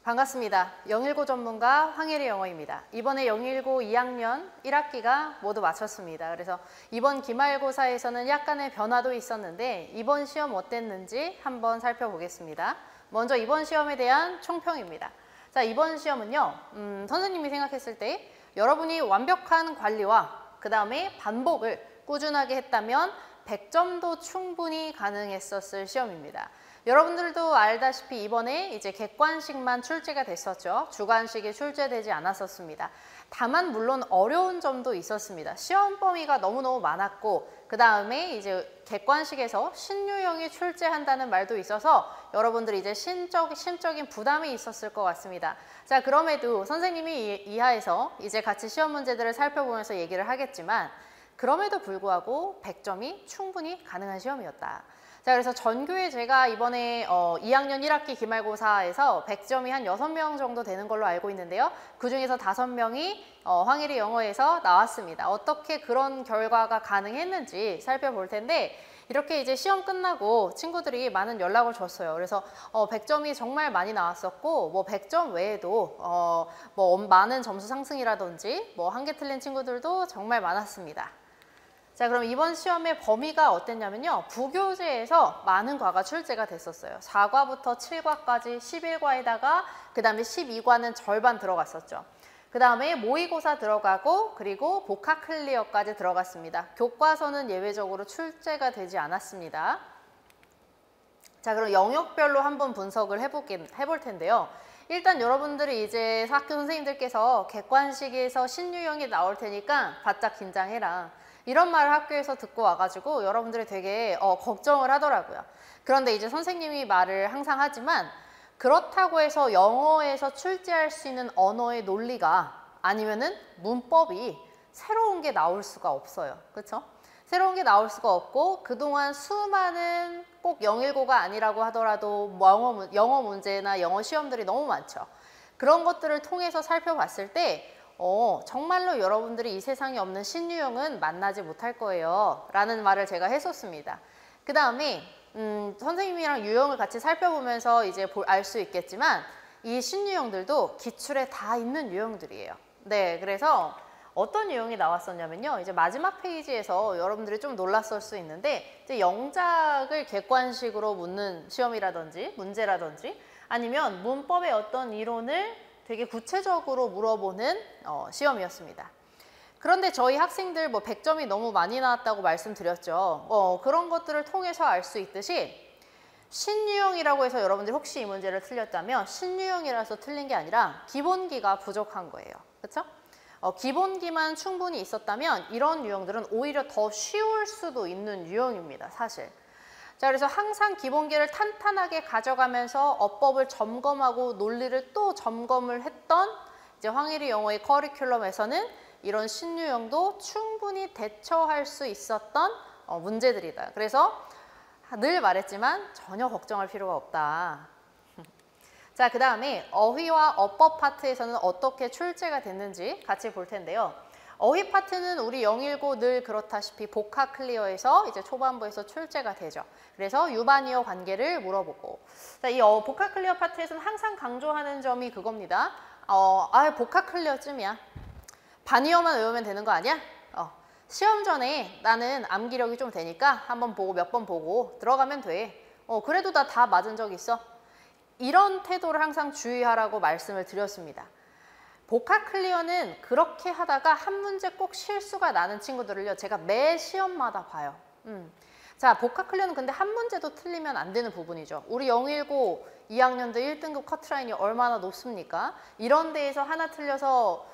반갑습니다. 019 전문가 황혜리 영어입니다. 이번에 019 2학년 1학기가 모두 마쳤습니다. 그래서 이번 기말고사에서는 약간의 변화도 있었는데 이번 시험 어땠는지 한번 살펴보겠습니다. 먼저 이번 시험에 대한 총평입니다. 자, 이번 시험은요. 선생님이 생각했을 때 여러분이 완벽한 관리와 그 다음에 반복을 꾸준하게 했다면 100점도 충분히 가능했었을 시험입니다. 여러분들도 알다시피 이번에 이제 객관식만 출제가 됐었죠. 주관식이 출제되지 않았었습니다. 다만 물론 어려운 점도 있었습니다. 시험 범위가 너무너무 많았고 그 다음에 이제 객관식에서 신유형이 출제한다는 말도 있어서 여러분들이 이제 심적인 부담이 있었을 것 같습니다. 자, 그럼에도 선생님이 이하에서 이제 같이 시험 문제들을 살펴보면서 얘기를 하겠지만 그럼에도 불구하고 100점이 충분히 가능한 시험이었다. 자, 그래서 전교에 제가 이번에 2학년 1학기 기말고사에서 100점이 한 6명 정도 되는 걸로 알고 있는데요. 그중에서 5명이 황혜리 영어에서 나왔습니다. 어떻게 그런 결과가 가능했는지 살펴볼 텐데 이렇게 이제 시험 끝나고 친구들이 많은 연락을 줬어요. 그래서 100점이 정말 많이 나왔었고 뭐 100점 외에도 뭐 많은 점수 상승이라든지 뭐 한 개 틀린 친구들도 정말 많았습니다. 자, 그럼 이번 시험의 범위가 어땠냐면요. 부교재에서 많은 과가 출제가 됐었어요. 4과부터 7과까지 11과에다가 그 다음에 12과는 절반 들어갔었죠. 그 다음에 모의고사 들어가고 그리고 복합 클리어까지 들어갔습니다. 교과서는 예외적으로 출제가 되지 않았습니다. 자, 그럼 영역별로 한번 분석을 해볼 텐데요. 일단 여러분들이 이제 학교 선생님들께서 객관식에서 신유형이 나올 테니까 바짝 긴장해라. 이런 말을 학교에서 듣고 와가지고 여러분들이 되게 걱정을 하더라고요. 그런데 이제 선생님이 말을 항상 하지만 그렇다고 해서 영어에서 출제할 수 있는 언어의 논리가 아니면은 문법이 새로운 게 나올 수가 없어요. 그렇죠? 새로운 게 나올 수가 없고 그동안 수많은 꼭 019가 아니라고 하더라도 영어 문제나 영어 시험들이 너무 많죠. 그런 것들을 통해서 살펴봤을 때 정말로 여러분들이 이 세상에 없는 신유형은 만나지 못할 거예요 라는 말을 제가 했었습니다. 그 다음에 선생님이랑 유형을 같이 살펴보면서 이제 알 수 있겠지만 이 신유형들도 기출에 다 있는 유형들이에요. 네, 그래서 어떤 유형이 나왔었냐면요. 이제 마지막 페이지에서 여러분들이 좀 놀랐을 수 있는데 이제 영작을 객관식으로 묻는 시험이라든지 문제라든지 아니면 문법의 어떤 이론을 되게 구체적으로 물어보는 시험이었습니다. 그런데 저희 학생들 뭐 100점이 너무 많이 나왔다고 말씀드렸죠. 그런 것들을 통해서 알 수 있듯이 신유형이라고 해서 여러분들이 혹시 이 문제를 틀렸다면 신유형이라서 틀린 게 아니라 기본기가 부족한 거예요. 그렇죠? 기본기만 충분히 있었다면 이런 유형들은 오히려 더 쉬울 수도 있는 유형입니다. 사실. 자, 그래서 항상 기본기를 탄탄하게 가져가면서 어법을 점검하고 논리를 또 점검을 했던 이제 황혜리 영어의 커리큘럼에서는 이런 신유형도 충분히 대처할 수 있었던 문제들이다. 그래서 늘 말했지만 전혀 걱정할 필요가 없다. 자, 그 다음에 어휘와 어법 파트에서는 어떻게 출제가 됐는지 같이 볼 텐데요. 어휘 파트는 우리 019 늘 그렇다시피 복합 클리어에서 이제 초반부에서 출제가 되죠. 그래서 유반이어 관계를 물어보고 자, 이 복합 클리어 파트에서는 항상 강조하는 점이 그겁니다. 복합 클리어쯤이야. 반이어만 외우면 되는 거 아니야? 시험 전에 나는 암기력이 좀 되니까 한번 보고 몇 번 보고 들어가면 돼. 그래도 나 다 맞은 적 있어. 이런 태도를 항상 주의하라고 말씀을 드렸습니다. 복합 클리어는 그렇게 하다가 한 문제 꼭 실수가 나는 친구들을요. 제가 매 시험마다 봐요. 자, 복합 클리어는 근데 한 문제도 틀리면 안 되는 부분이죠. 우리 019 2학년도 1등급 커트라인이 얼마나 높습니까? 이런 데에서 하나 틀려서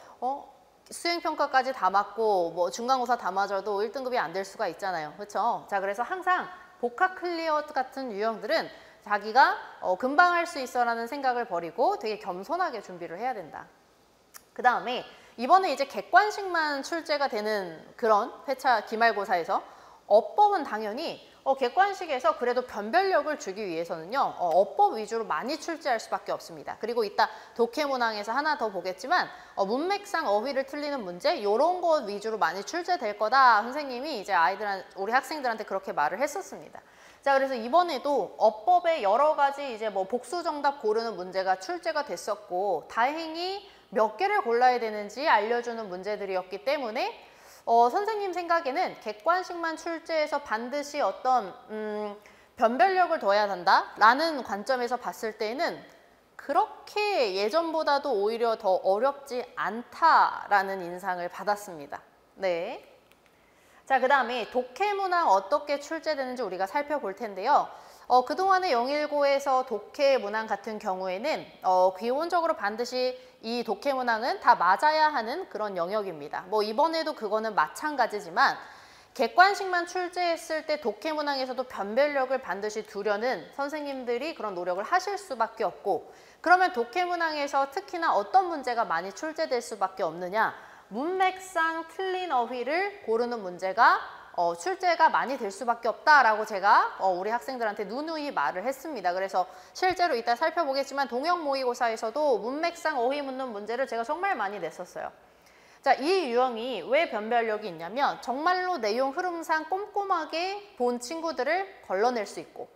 수행평가까지 다 맞고 뭐 중간고사 다 맞아도 1등급이 안 될 수가 있잖아요. 그렇죠? 자, 그래서 항상 복합 클리어 같은 유형들은 자기가 금방 할 수 있어 라는 생각을 버리고 되게 겸손하게 준비를 해야 된다. 그 다음에 이번에 이제 객관식만 출제가 되는 그런 회차 기말고사에서 어법은 당연히 객관식에서 그래도 변별력을 주기 위해서는요. 어법 위주로 많이 출제할 수밖에 없습니다. 그리고 이따 독해문항에서 하나 더 보겠지만 문맥상 어휘를 틀리는 문제 이런 것 위주로 많이 출제될 거다. 선생님이 이제 우리 학생들한테 그렇게 말을 했었습니다. 자, 그래서 이번에도 어법에 여러 가지 이제 뭐 복수 정답 고르는 문제가 출제가 됐었고, 다행히 몇 개를 골라야 되는지 알려주는 문제들이었기 때문에 선생님 생각에는 객관식만 출제해서 반드시 어떤 변별력을 둬야 한다라는 관점에서 봤을 때는 그렇게 예전보다도 오히려 더 어렵지 않다라는 인상을 받았습니다. 네. 자, 그 다음에 독해문항 어떻게 출제되는지 우리가 살펴볼 텐데요. 그동안의 019에서 독해문항 같은 경우에는 기본적으로 반드시 이 독해문항은 다 맞아야 하는 그런 영역입니다. 뭐 이번에도 그거는 마찬가지지만 객관식만 출제했을 때 독해문항에서도 변별력을 반드시 두려는 선생님들이 그런 노력을 하실 수밖에 없고, 그러면 독해문항에서 특히나 어떤 문제가 많이 출제될 수밖에 없느냐, 문맥상 틀린 어휘를 고르는 문제가 출제가 많이 될 수밖에 없다라고 제가 우리 학생들한테 누누이 말을 했습니다. 그래서 실제로 이따 살펴보겠지만 동형 모의고사에서도 문맥상 어휘 묻는 문제를 제가 정말 많이 냈었어요. 자, 이 유형이 왜 변별력이 있냐면 정말로 내용 흐름상 꼼꼼하게 본 친구들을 걸러낼 수 있고,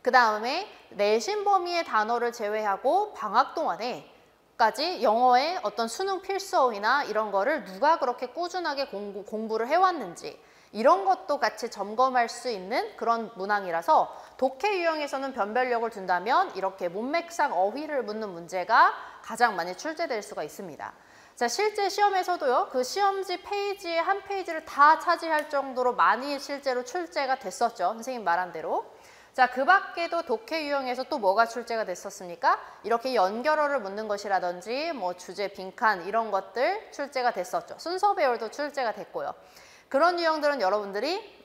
그 다음에 내신 범위의 단어를 제외하고 방학 동안에 까지 영어의 어떤 수능 필수 어휘나 이런 거를 누가 그렇게 꾸준하게 공부를 해왔는지 이런 것도 같이 점검할 수 있는 그런 문항이라서 독해 유형에서는 변별력을 둔다면 이렇게 문맥상 어휘를 묻는 문제가 가장 많이 출제될 수가 있습니다. 자, 실제 시험에서도요, 그 시험지 페이지의 한 페이지를 다 차지할 정도로 많이 실제로 출제가 됐었죠. 선생님 말한 대로. 자, 그 밖에도 독해 유형에서 또 뭐가 출제가 됐었습니까? 이렇게 연결어를 묻는 것이라든지 뭐 주제 빈칸 이런 것들 출제가 됐었죠. 순서 배열도 출제가 됐고요. 그런 유형들은 여러분들이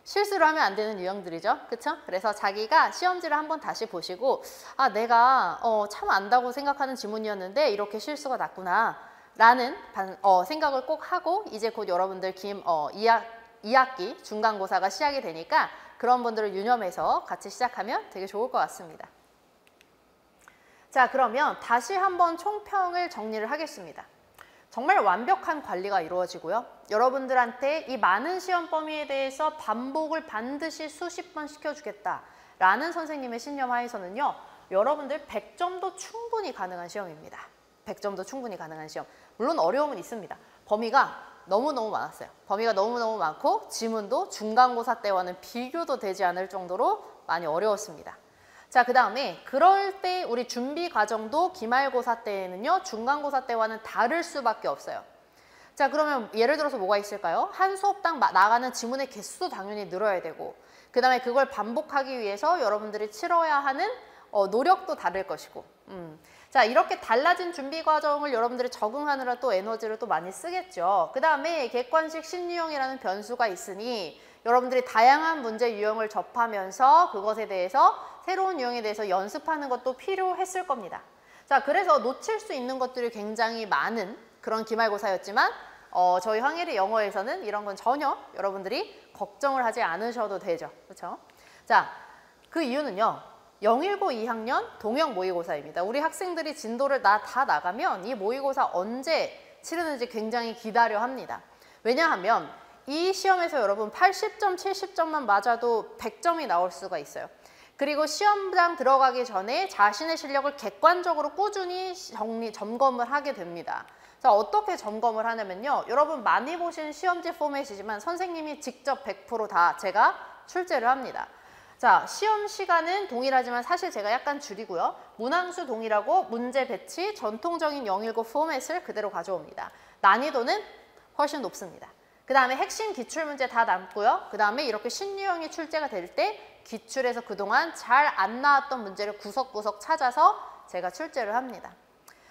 실수를 하면 안 되는 유형들이죠. 그쵸? 그래서 자기가 시험지를 한번 다시 보시고, 아, 내가 참 안다고 생각하는 지문이었는데 이렇게 실수가 났구나 라는 생각을 꼭 하고, 이제 곧 여러분들 2학기 중간고사가 시작이 되니까 그런 분들을 유념해서 같이 시작하면 되게 좋을 것 같습니다. 자, 그러면 다시 한번 총평을 정리를 하겠습니다. 정말 완벽한 관리가 이루어지고요. 여러분들한테 이 많은 시험 범위에 대해서 반복을 반드시 수십 번 시켜주겠다라는 선생님의 신념 하에서는요, 여러분들 100점도 충분히 가능한 시험입니다. 100점도 충분히 가능한 시험. 물론 어려움은 있습니다. 범위가 너무너무 많았어요. 범위가 너무너무 많고 지문도 중간고사 때와는 비교도 되지 않을 정도로 많이 어려웠습니다. 자, 그 다음에 그럴 때 우리 준비 과정도 기말고사 때에는요, 중간고사 때와는 다를 수밖에 없어요. 자, 그러면 예를 들어서 뭐가 있을까요? 한 수업당 나가는 지문의 개수도 당연히 늘어야 되고, 그 다음에 그걸 반복하기 위해서 여러분들이 치러야 하는 노력도 다를 것이고, 자, 이렇게 달라진 준비 과정을 여러분들이 적응하느라 또 에너지를 또 많이 쓰겠죠. 그 다음에 객관식 신유형이라는 변수가 있으니 여러분들이 다양한 문제 유형을 접하면서 그것에 대해서 새로운 유형에 대해서 연습하는 것도 필요했을 겁니다. 자, 그래서 놓칠 수 있는 것들이 굉장히 많은 그런 기말고사였지만 저희 황혜리 영어에서는 이런 건 전혀 여러분들이 걱정을 하지 않으셔도 되죠. 그렇죠? 자, 그 이유는요, 019 2학년 동형 모의고사입니다. 우리 학생들이 진도를 다 나가면 이 모의고사 언제 치르는지 굉장히 기다려 합니다. 왜냐하면 이 시험에서 여러분 80점, 70점만 맞아도 100점이 나올 수가 있어요. 그리고 시험장 들어가기 전에 자신의 실력을 객관적으로 꾸준히 점검을 하게 됩니다. 자, 어떻게 점검을 하냐면요, 여러분 많이 보신 시험지 포맷이지만 선생님이 직접 100% 다 제가 출제를 합니다. 자, 시험 시간은 동일하지만 사실 제가 약간 줄이고요. 문항수 동일하고 문제 배치, 전통적인 019 포맷을 그대로 가져옵니다. 난이도는 훨씬 높습니다. 그 다음에 핵심 기출문제 다 남고요. 그 다음에 이렇게 신유형이 출제가 될 때 기출에서 그동안 잘 안 나왔던 문제를 구석구석 찾아서 제가 출제를 합니다.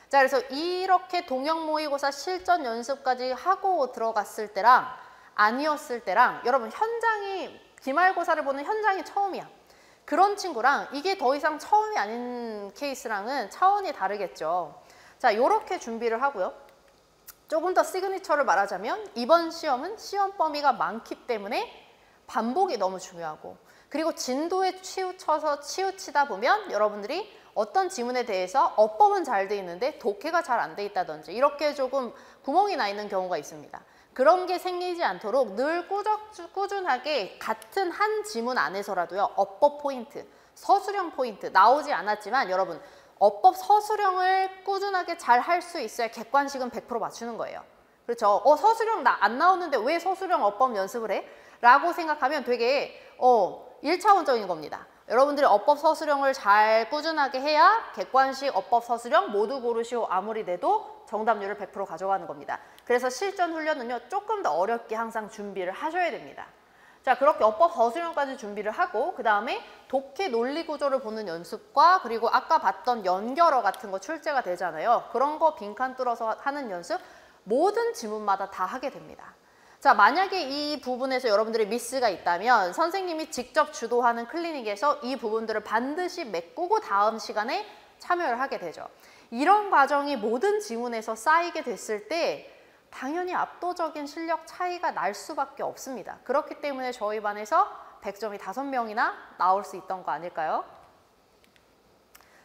자, 그래서 이렇게 동형 모의고사 실전 연습까지 하고 들어갔을 때랑 아니었을 때랑 여러분 현장이 기말고사를 보는 현장이 처음이야. 그런 친구랑 이게 더 이상 처음이 아닌 케이스랑은 차원이 다르겠죠. 자, 요렇게 준비를 하고요. 조금 더 시그니처를 말하자면 이번 시험은 시험 범위가 많기 때문에 반복이 너무 중요하고, 그리고 진도에 치우치다 보면 여러분들이 어떤 지문에 대해서 어법은 잘 돼 있는데 독해가 잘 안 돼 있다든지 이렇게 조금 구멍이 나 있는 경우가 있습니다. 그런 게 생기지 않도록 늘 꾸준하게 같은 한 지문 안에서라도요. 어법 포인트, 서술형 포인트 나오지 않았지만 여러분 어법 서술형을 꾸준하게 잘 할 수 있어야 객관식은 100% 맞추는 거예요. 그렇죠? 서술형 안 나오는데 왜 서술형 어법 연습을 해? 라고 생각하면 되게 1차원적인 겁니다. 여러분들이 어법 서술형을 잘 꾸준하게 해야 객관식, 어법 서술형 모두 고르시오 아무리 내도 정답률을 100% 가져가는 겁니다. 그래서 실전 훈련은요. 조금 더 어렵게 항상 준비를 하셔야 됩니다. 자, 그렇게 어법 서술형까지 준비를 하고 그 다음에 독해 논리 구조를 보는 연습과 그리고 아까 봤던 연결어 같은 거 출제가 되잖아요. 그런 거 빈칸 뚫어서 하는 연습 모든 지문마다 다 하게 됩니다. 자, 만약에 이 부분에서 여러분들의 미스가 있다면 선생님이 직접 주도하는 클리닉에서 이 부분들을 반드시 메꾸고 다음 시간에 참여를 하게 되죠. 이런 과정이 모든 지문에서 쌓이게 됐을 때 당연히 압도적인 실력 차이가 날 수밖에 없습니다. 그렇기 때문에 저희 반에서 100점이 5명이나 나올 수 있던 거 아닐까요?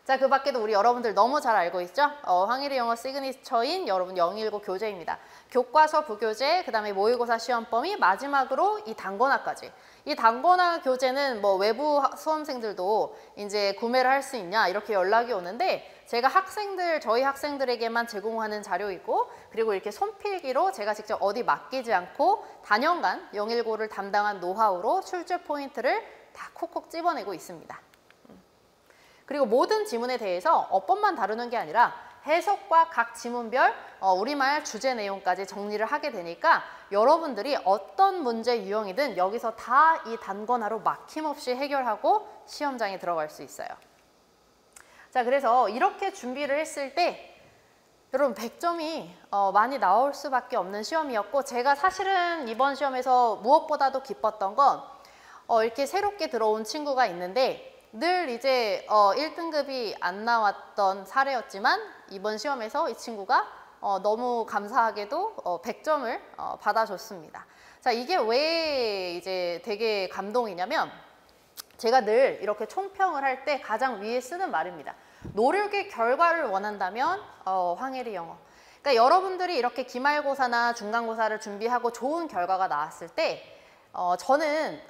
자, 그 밖에도 우리 여러분들 너무 잘 알고 있죠? 황일희 영어 시그니처인 여러분 019 교재입니다. 교과서 부교재, 그 다음에 모의고사 시험 범위, 마지막으로 이 단권화까지. 이 단권화 교재는 뭐 외부 수험생들도 이제 구매를 할 수 있냐 이렇게 연락이 오는데 제가 저희 학생들에게만 제공하는 자료이고 그리고 이렇게 손필기로 제가 직접 어디 맡기지 않고 단연간 019를 담당한 노하우로 출제 포인트를 다 콕콕 집어내고 있습니다. 그리고 모든 지문에 대해서 어법만 다루는 게 아니라 해석과 각 지문별 우리말 주제 내용까지 정리를 하게 되니까 여러분들이 어떤 문제 유형이든 여기서 다 이 단권화로 막힘없이 해결하고 시험장에 들어갈 수 있어요. 자, 그래서 이렇게 준비를 했을 때 여러분 100점이 많이 나올 수밖에 없는 시험이었고 제가 사실은 이번 시험에서 무엇보다도 기뻤던 건 이렇게 새롭게 들어온 친구가 있는데 늘 이제 1등급이 안 나왔던 사례였지만 이번 시험에서 이 친구가 너무 감사하게도 100점을 받아줬습니다. 자, 이게 왜 이제 되게 감동이냐면 제가 늘 이렇게 총평을 할 때 가장 위에 쓰는 말입니다. 노력의 결과를 원한다면 황혜리 영어. 그러니까 여러분들이 이렇게 기말고사나 중간고사를 준비하고 좋은 결과가 나왔을 때 저는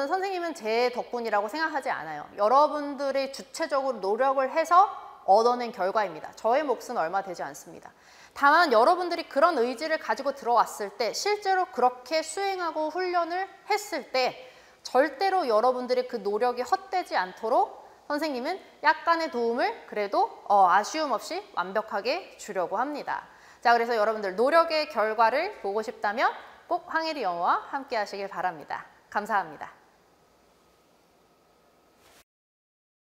선생님은 제 덕분이라고 생각하지 않아요. 여러분들이 주체적으로 노력을 해서 얻어낸 결과입니다. 저의 몫은 얼마 되지 않습니다. 다만 여러분들이 그런 의지를 가지고 들어왔을 때 실제로 그렇게 수행하고 훈련을 했을 때 절대로 여러분들의 그 노력이 헛되지 않도록 선생님은 약간의 도움을 그래도 아쉬움 없이 완벽하게 주려고 합니다. 자, 그래서 여러분들 노력의 결과를 보고 싶다면 꼭 황혜리 영어와 함께 하시길 바랍니다. 감사합니다.